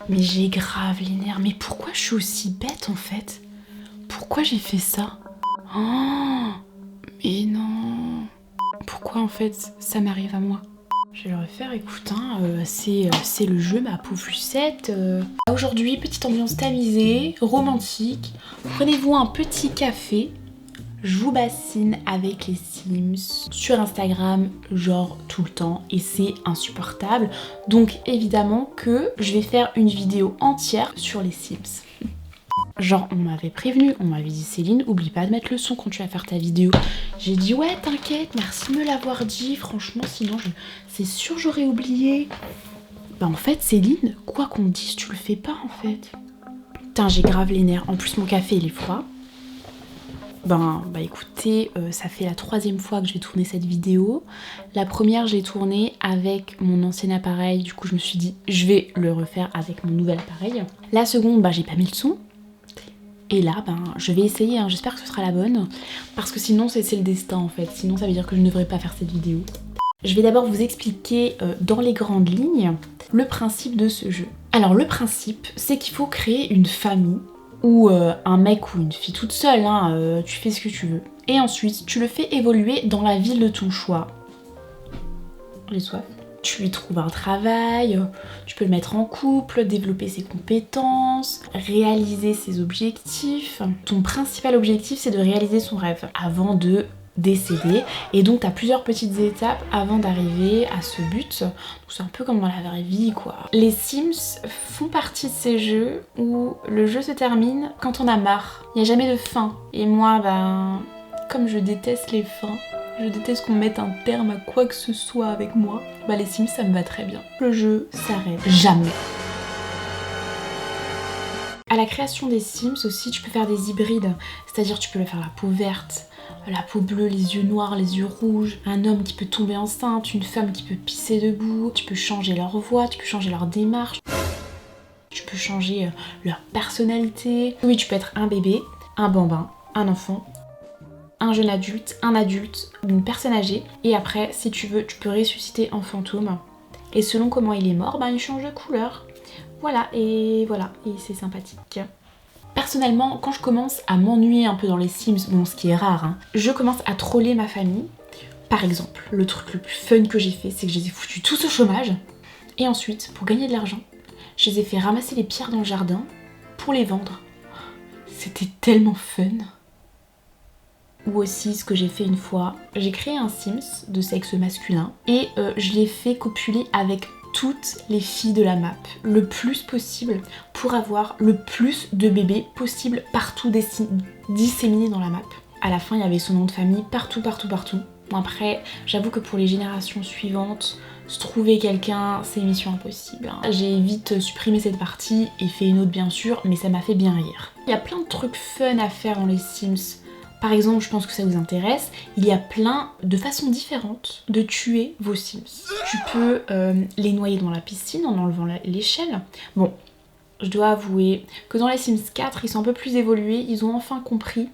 Mais j'ai grave les nerfs. Mais pourquoi je suis aussi bête en fait? Pourquoi j'ai fait ça? Oh, mais non. Pourquoi en fait ça m'arrive à moi? Je vais le refaire, écoute, hein, c'est le jeu ma pauvre Lucette. Aujourd'hui, petite ambiance tamisée, romantique. Prenez-vous un petit café. Je vous bassine avec les Sims sur Instagram, genre tout le temps, et c'est insupportable. Donc évidemment que je vais faire une vidéo entière sur les Sims. Genre on m'avait prévenu, on m'avait dit Céline, oublie pas de mettre le son quand tu vas faire ta vidéo. J'ai dit ouais t'inquiète, merci de me l'avoir dit, franchement sinon c'est sûr j'aurais oublié. Bah en fait Céline, quoi qu'on te dise tu le fais pas en fait. Putain j'ai grave les nerfs, en plus mon café il est froid. Bah écoutez, ça fait la 3e fois que je vais tourner cette vidéo. La première, je l'ai tournée avec mon ancien appareil, du coup je me suis dit je vais le refaire avec mon nouvel appareil. La seconde, bah j'ai pas mis le son. Et là, je vais essayer, hein. J'espère que ce sera la bonne, parce que sinon c'est le destin en fait. Sinon ça veut dire que je ne devrais pas faire cette vidéo. Je vais d'abord vous expliquer dans les grandes lignes le principe de ce jeu. Alors le principe, c'est qu'il faut créer une famille ou un mec ou une fille toute seule, hein, tu fais ce que tu veux. Et ensuite, tu le fais évoluer dans la ville de ton choix. J'ai soif. Tu lui trouves un travail, tu peux le mettre en couple, développer ses compétences, réaliser ses objectifs. Ton principal objectif, c'est de réaliser son rêve avant de décéder. Et donc, tu as plusieurs petites étapes avant d'arriver à ce but. C'est un peu comme dans la vraie vie, quoi. Les Sims font partie de ces jeux où le jeu se termine quand on a marre. Il n'y a jamais de fin. Et moi, comme je déteste les fins, je déteste qu'on mette un terme à quoi que ce soit avec moi, les Sims, ça me va très bien. Le jeu s'arrête jamais. À la création des Sims aussi, tu peux faire des hybrides. C'est-à-dire tu peux le faire la peau verte, la peau bleue, les yeux noirs, les yeux rouges, un homme qui peut tomber enceinte, une femme qui peut pisser debout, tu peux changer leur voix, tu peux changer leur démarche, tu peux changer leur personnalité. Oui, tu peux être un bébé, un bambin, un enfant, un jeune adulte, une personne âgée, et après, si tu veux, tu peux ressusciter en fantôme. Et selon comment il est mort, il change de couleur. Voilà, et c'est sympathique. Personnellement, quand je commence à m'ennuyer un peu dans les Sims, bon, ce qui est rare, hein, je commence à troller ma famille. Par exemple, le truc le plus fun que j'ai fait, c'est que je les ai foutus tous au chômage. Et ensuite, pour gagner de l'argent, je les ai fait ramasser les pierres dans le jardin pour les vendre. C'était tellement fun. Ou aussi, ce que j'ai fait une fois, j'ai créé un Sims de sexe masculin et je l'ai fait copuler avec toutes les filles de la map, le plus possible, pour avoir le plus de bébés possible partout disséminés dans la map. À la fin, il y avait son nom de famille partout. Bon, après, j'avoue que pour les générations suivantes, se trouver quelqu'un, c'est mission impossible, hein. J'ai vite supprimé cette partie et fait une autre bien sûr, mais ça m'a fait bien rire. Il y a plein de trucs fun à faire dans les Sims. Par exemple, je pense que ça vous intéresse, il y a plein de façons différentes de tuer vos Sims. Tu peux les noyer dans la piscine en enlevant l'échelle. Bon, je dois avouer que dans les Sims 4, ils sont un peu plus évolués, ils ont enfin compris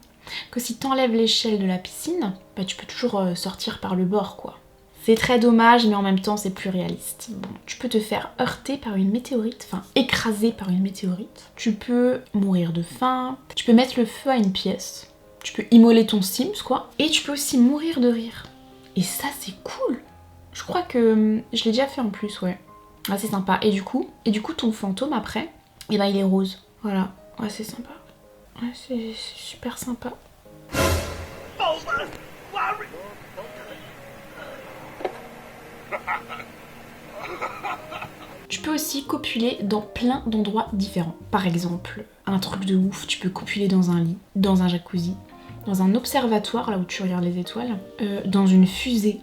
que si t'enlèves l'échelle de la piscine, tu peux toujours sortir par le bord, quoi. C'est très dommage, mais en même temps, c'est plus réaliste. Bon, tu peux te faire heurter par une météorite, enfin écraser par une météorite. Tu peux mourir de faim, tu peux mettre le feu à une pièce. Tu peux immoler ton Sims, quoi. Et tu peux aussi mourir de rire. Et ça, c'est cool. Je crois que je l'ai déjà fait en plus, ouais. Ah, c'est sympa. Et du coup, ton fantôme, après, il est rose. Voilà. Ouais, c'est sympa. Ouais, c'est super sympa. Tu peux aussi copuler dans plein d'endroits différents. Par exemple, un truc de ouf, tu peux copuler dans un lit, dans un jacuzzi, dans un observatoire, là où tu regardes les étoiles, dans une fusée.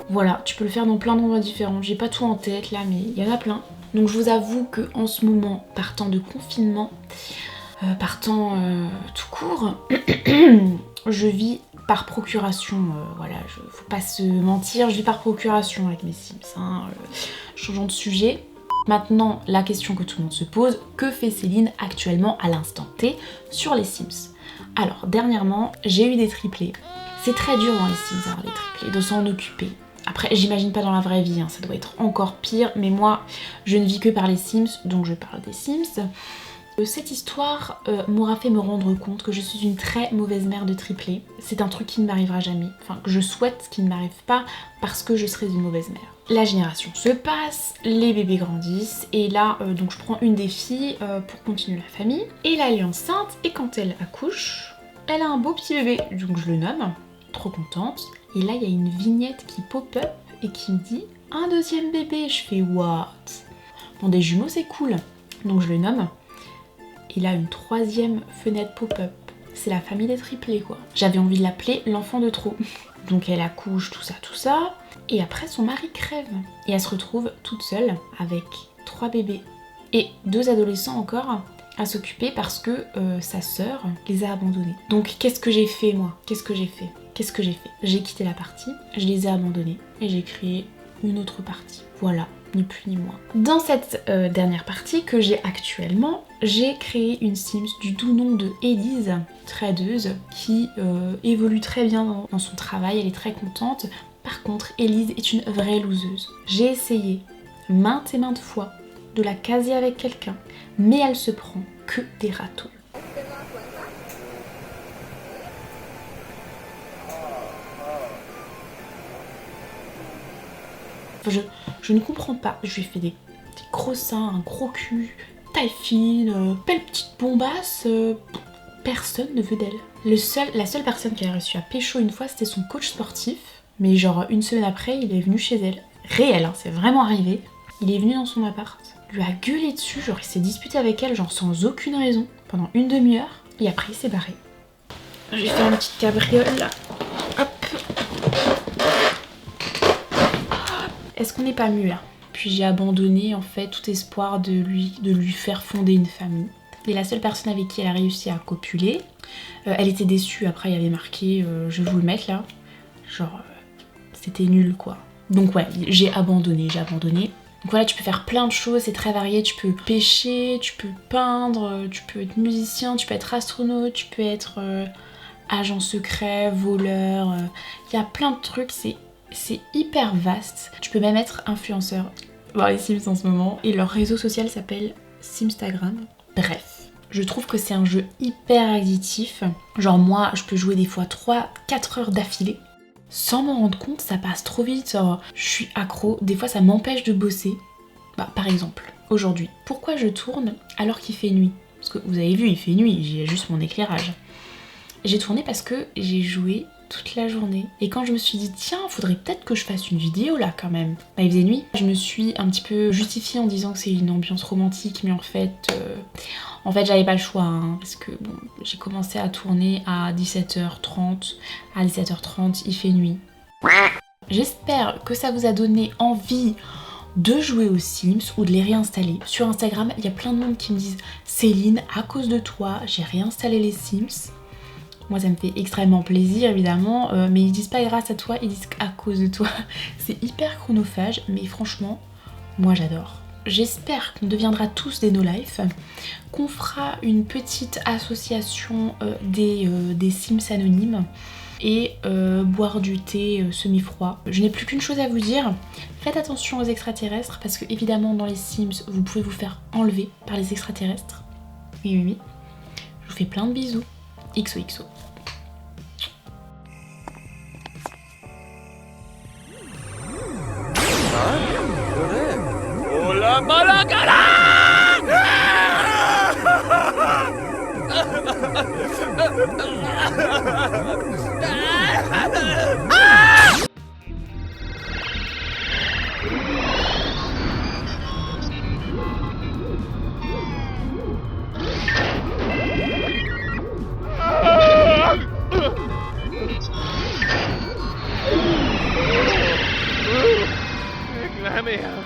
Voilà, tu peux le faire dans plein d'endroits différents. J'ai pas tout en tête là, mais il y en a plein. Donc je vous avoue que en ce moment, partant de confinement, tout court, je vis par procuration, voilà, faut pas se mentir, je vis par procuration avec mes Sims, hein, changeons de sujet. Maintenant, la question que tout le monde se pose, que fait Céline actuellement à l'instant T sur les Sims? Alors, dernièrement, j'ai eu des triplés. C'est très dur dans les Sims d'avoir des triplés, de s'en occuper. Après, j'imagine pas dans la vraie vie, hein, ça doit être encore pire, mais moi, je ne vis que par les Sims, donc je parle des Sims. Cette histoire m'aura fait me rendre compte que je suis une très mauvaise mère de triplés. C'est un truc qui ne m'arrivera jamais, enfin que je souhaite qu'il ne m'arrive pas parce que je serais une mauvaise mère. La génération se passe, les bébés grandissent, et là, donc je prends une des filles pour continuer la famille. Et là, elle est enceinte, et quand elle accouche, elle a un beau petit bébé, donc je le nomme, trop contente. Et là, il y a une vignette qui pop-up et qui me dit « Un deuxième bébé !» Je fais « What ?» Bon, des jumeaux, c'est cool, donc je le nomme. Et là, une troisième fenêtre pop-up. C'est la famille des triplés, quoi. J'avais envie de l'appeler l'enfant de trop. Donc elle accouche, tout ça. Et après, son mari crève. Et elle se retrouve toute seule avec 3 bébés. Et 2 adolescents encore à s'occuper parce que sa sœur les a abandonnés. Donc qu'est-ce que j'ai fait, moi? Qu'est-ce que j'ai fait? J'ai quitté la partie, je les ai abandonnés et j'ai créé une autre partie. Voilà, ni plus ni moins. Dans cette dernière partie que j'ai actuellement, j'ai créé une Sims du doux nom de Élise, tradeuse, qui évolue très bien dans son travail, elle est très contente. Par contre, Élise est une vraie loseuse. J'ai essayé maintes et maintes fois de la caser avec quelqu'un, mais elle se prend que des râteaux. Enfin, je ne comprends pas. Je lui ai fait des gros seins, un gros cul, taille fine, belle petite bombasse. Personne ne veut d'elle. La seule personne qui a réussi à pécho une fois, c'était son coach sportif. Mais genre une semaine après, il est venu chez elle. Réel, hein, c'est vraiment arrivé. Il est venu dans son appart, lui a gueulé dessus, genre il s'est disputé avec elle, genre sans aucune raison, pendant une demi-heure. Et après, il s'est barré. J'ai fait une petite cabriole là. Hop. Est-ce qu'on n'est pas mieux là? Puis j'ai abandonné en fait tout espoir de lui faire fonder une famille. Et la seule personne avec qui elle a réussi à copuler, elle était déçue. Après il y avait marqué, je vais vous le mettre là, genre c'était nul quoi. Donc ouais, j'ai abandonné. Donc voilà, tu peux faire plein de choses, c'est très varié, tu peux pêcher, tu peux peindre, tu peux être musicien, tu peux être astronaute, tu peux être agent secret, voleur, il y a plein de trucs, c'est hyper vaste. Tu peux même être influenceur dans les Sims en ce moment, et leur réseau social s'appelle Simstagram. Bref, je trouve que c'est un jeu hyper addictif. Genre moi, je peux jouer des fois 3-4 heures d'affilée. Sans m'en rendre compte, ça passe trop vite, genre, je suis accro, des fois ça m'empêche de bosser. Bah par exemple, aujourd'hui, pourquoi je tourne alors qu'il fait nuit? Parce que vous avez vu, il fait nuit, j'ai juste mon éclairage. J'ai tourné parce que j'ai joué toute la journée. Et quand je me suis dit, tiens, faudrait peut-être que je fasse une vidéo là quand même. Bah il faisait nuit. Je me suis un petit peu justifiée en disant que c'est une ambiance romantique, mais en fait j'avais pas le choix, hein, parce que bon, j'ai commencé à tourner à 17h30. À 17h30, il fait nuit. J'espère que ça vous a donné envie de jouer aux Sims ou de les réinstaller. Sur Instagram, il y a plein de monde qui me disent « Céline, à cause de toi, j'ai réinstallé les Sims ». Moi ça me fait extrêmement plaisir évidemment, mais ils disent pas grâce à toi, ils disent à cause de toi. C'est hyper chronophage, mais franchement, moi j'adore. J'espère qu'on deviendra tous des no-life, qu'on fera une petite association des Sims anonymes et boire du thé semi-froid. Je n'ai plus qu'une chose à vous dire, faites attention aux extraterrestres parce que évidemment dans les Sims vous pouvez vous faire enlever par les extraterrestres. Oui. Je vous fais plein de bisous. XOXO. Hola Malagara! Let me out.